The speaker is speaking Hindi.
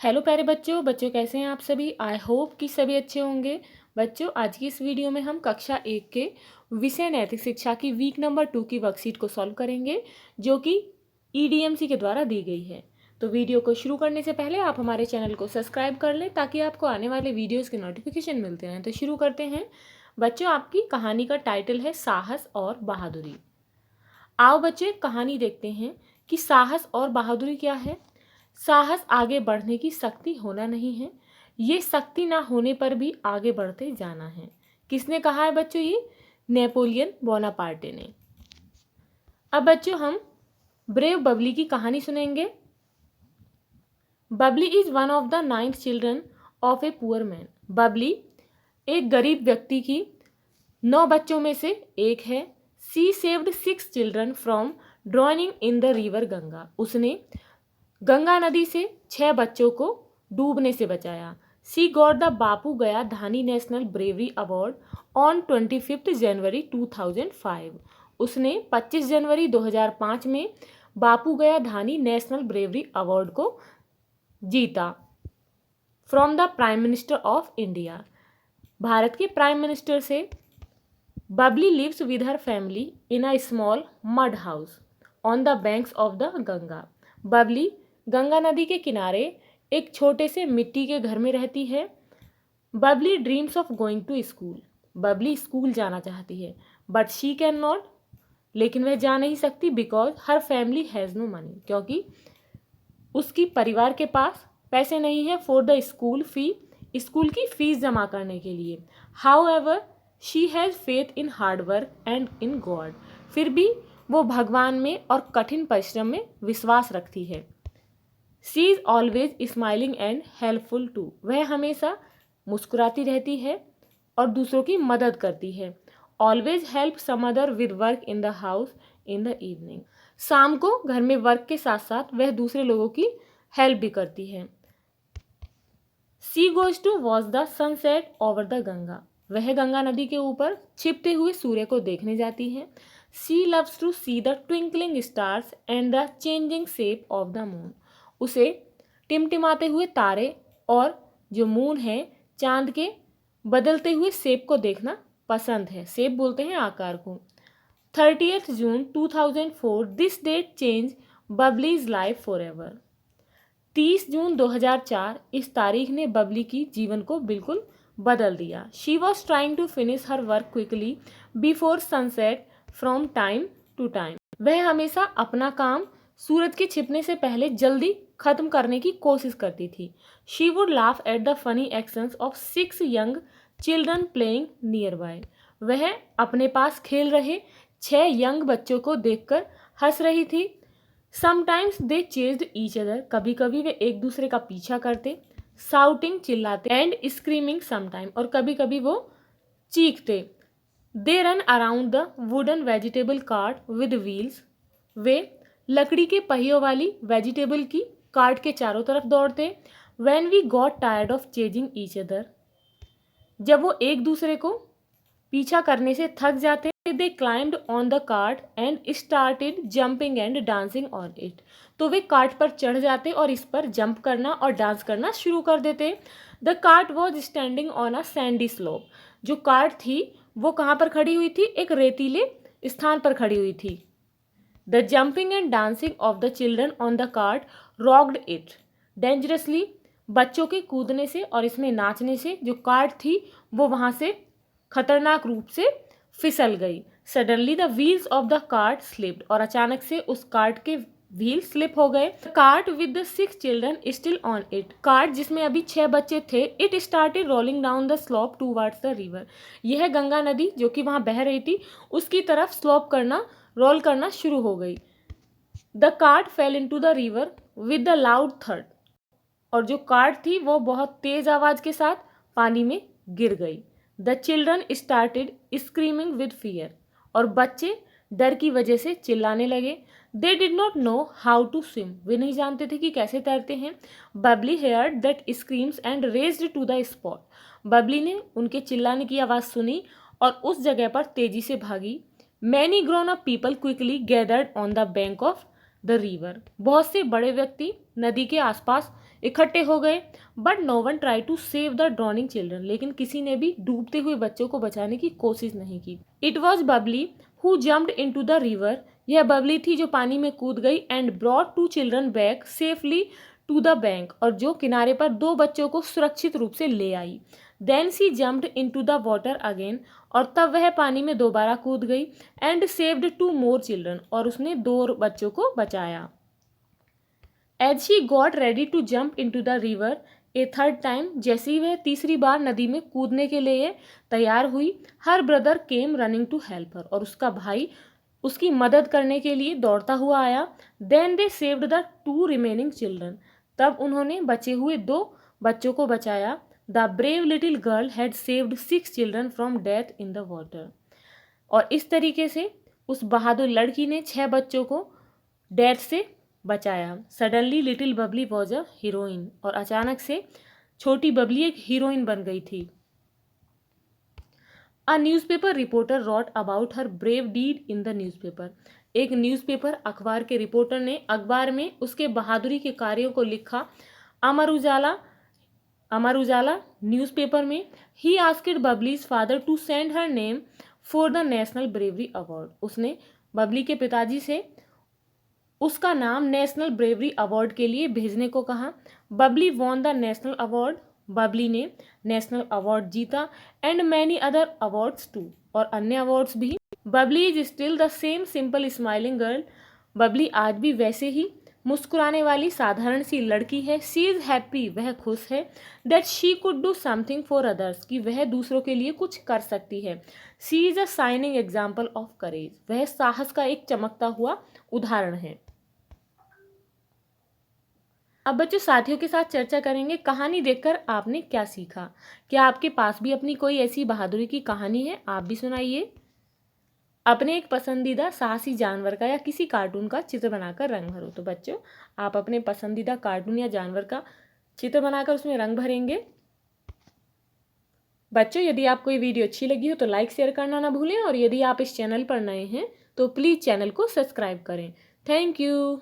हेलो प्यारे बच्चों कैसे हैं आप सभी। आई होप कि सभी अच्छे होंगे। बच्चों, आज की इस वीडियो में हम कक्षा 1 के विषय नैतिक शिक्षा की वीक नंबर 2 की वर्कशीट को सॉल्व करेंगे, जो कि ईडीएमसी के द्वारा दी गई है। तो वीडियो को शुरू करने से पहले आप हमारे चैनल को सब्सक्राइब कर लें ताकि आपको आने वाले वीडियोज़ के नोटिफिकेशन मिलते रहें। तो शुरू करते हैं। बच्चों, आपकी कहानी का टाइटल है साहस और बहादुरी। आओ बच्चे, कहानी देखते हैं कि साहस और बहादुरी क्या है। साहस आगे बढ़ने की शक्ति होना नहीं है, ये शक्ति ना होने पर भी आगे बढ़ते जाना है। किसने कहा है बच्चों? ये नेपोलियन बोनापार्टे ने। अब बच्चों, हम ब्रेव बबली की कहानी सुनेंगे। Babli is one of the 9 children of a poor man. Babli एक गरीब व्यक्ति की 9 बच्चों में से एक है। She saved 6 children from drowning in the river Ganga. उसने गंगा नदी से 6 बच्चों को डूबने से बचाया। सी गॉट द बापू गया धानी नेशनल ब्रेवरी अवार्ड ऑन 25 जनवरी 2005। उसने 25 जनवरी 2005 में बापू गया धानी नेशनल ब्रेवरी अवार्ड को जीता from the prime minister of India. Bharat के प्राइम मिनिस्टर से। Babli lives with her family in a small mud house on the banks of the Ganga. Babli Ganga नदी के किनारे एक छोटे से मिट्टी के घर में रहती है। Babli dreams of going to school. Babli school जाना चाहती है, बट शी कैन नॉट, लेकिन वह जा नहीं सकती, because her family has no money, क्योंकि उसकी परिवार के पास पैसे नहीं है। For the school fee, school की फीस जमा करने के लिए। How she has faith in hard work and in God. फिर भी वो भगवान में और कठिन परिश्रम में विश्वास रखती है। She is always smiling and helpful too. वह हमेशा मुस्कुराती रहती है और दूसरों की मदद करती है। Always help some other with work in the house in the evening. शाम को घर में वर्क के साथ साथ वह दूसरे लोगों की हेल्प भी करती है। She goes to watch the sunset over the Ganga. वह गंगा नदी के ऊपर छिपते हुए सूर्य को देखने जाती है। She loves to see the twinkling stars and the changing shape of the moon. उसे टिमटिमाते हुए तारे और जो मून है, चांद के बदलते हुए शेप को देखना पसंद है। शेप बोलते हैं आकार को। 30 जून 2004 this date change Babli's life forever. 30 जून 2004 इस तारीख ने बबली की जीवन को बिल्कुल बदल दिया। She was trying to finish her work quickly before sunset from time to time. वह हमेशा अपना काम सूरज के छिपने से पहले जल्दी खत्म करने की कोशिश करती थी। She would laugh at the funny actions of 6 young children playing near by. वह अपने पास खेल रहे 6 यंग बच्चों को देखकर हंस रही थी। Sometimes they chased each other. कभी कभी वे एक दूसरे का पीछा करते। साउटिंग, चिल्लाते, एंड स्क्रीमिंग समटाइम, और कभी कभी वो चीखते। They run around the wooden vegetable cart with wheels. वे लकड़ी के पहियों वाली वेजिटेबल की कार्ट के चारों तरफ दौड़ते। When we got tired of chasing each other. जब वो एक दूसरे को पीछा करने से थक जाते, they climbed on the cart and started jumping and dancing on it. तो वे कार्ट पर चढ़ जाते और इस पर जंप करना और डांस करना शुरू कर देते। The cart was standing on a Sandy slope. जो कार्ट थी वो कहाँ पर खड़ी हुई थी? एक रेतीले स्थान पर खड़ी हुई थी। The jumping and dancing of the children on the cart rocked it dangerously. बच्चों के कूदने से और इसमें नाचने से जो कार्ट थी वो वहाँ से खतरनाक रूप से फिसल गई। Suddenly the wheels of the cart slipped. और अचानक से उस कार्ट के व्हील स्लिप हो गए। Cart with the 6 children still on it. Cart जिसमें अभी 6 बच्चे थे, it started rolling down the slope towards the river. यह गंगा नदी जो कि वहाँ बह रही थी उसकी तरफ स्लोप करना, रोल करना शुरू हो गई। The cart fail into the river with the loud third. और जो कार्ट थी वो बहुत तेज आवाज के साथ पानी में गिर गई। The children started screaming with fear. और बच्चे डर की वजह से चिल्लाने लगे। They did not know how to swim. वे नहीं जानते थे कि कैसे तैरते हैं। Babli heard that screams and raced to the spot. Babli ने उनके चिल्लाने की आवाज़ सुनी और उस जगह पर तेजी से भागी। Many grown up people quickly gathered on the bank of the river. बहुत से बड़े व्यक्ति नदी के आसपास इकट्ठे हो गए, but no one try to save the drowning children. लेकिन किसी ने भी डूबते हुए बच्चों को बचाने की कोशिश नहीं की। It was Babli who jumped into the river. यह बबली थी जो पानी में कूद गई। And brought 2 children back safely to the bank, और जो किनारे पर 2 बच्चों को सुरक्षित रूप से ले आई। Then she jumped into the water again, और तब वह पानी में दोबारा कूद गई। एंड सेव्ड 2 मोर चिल्ड्रन, और उसने 2 बच्चों को बचाया। As she got ready to jump into the river a third time, जैसे ही वह तीसरी बार नदी में कूदने के लिए तैयार हुई, her brother came running to help her, और उसका भाई उसकी मदद करने के लिए दौड़ता हुआ आया। Then they saved the 2 remaining children, तब उन्होंने बचे हुए 2 बच्चों को बचाया। The brave little girl had saved 6 children from death in the water, और इस तरीके से उस बहादुर लड़की ने 6 बच्चों को डेथ से बचाया। Suddenly little Babli was a heroine, और अचानक से छोटी बबली एक हीरोइन बन गई थी। A newspaper reporter wrote about her brave deed in the newspaper. एक न्यूज़पेपर अखबार के रिपोर्टर ने अखबार में उसके बहादुरी के कार्यों को लिखा। अमर उजाला न्यूज़पेपर में ही asked Babli's father to send her name for the national bravery award. उसने बबली के पिताजी से उसका नाम नेशनल ब्रेवरी अवार्ड के लिए भेजने को कहा। Babli won the national award, Babli ने नेशनल अवार्ड जीता। And many other awards too, और अन्य अवार्ड्स भी। Babli is still the same simple smiling girl, Babli आज भी वैसे ही मुस्कुराने वाली साधारण सी लड़की है। शी इज़ हैप्पी, वह खुश है। That she could do something for others, कि वह दूसरों के लिए कुछ कर सकती है। She is a shining example of courage, वह साहस का एक चमकता हुआ उदाहरण है। अब बच्चों साथियों के साथ चर्चा करेंगे कहानी देखकर आपने क्या सीखा। क्या आपके पास भी अपनी कोई ऐसी बहादुरी की कहानी है? आप भी सुनाइए। अपने एक पसंदीदा साहसी जानवर का या किसी कार्टून का चित्र बनाकर रंग भरो। तो बच्चों आप अपने पसंदीदा कार्टून या जानवर का चित्र बनाकर उसमें रंग भरेंगे। बच्चों यदि आपको ये वीडियो अच्छी लगी हो तो लाइक शेयर करना ना भूलें, और यदि आप इस चैनल पर नए हैं तो प्लीज़ चैनल को सब्सक्राइब करें। Thank you.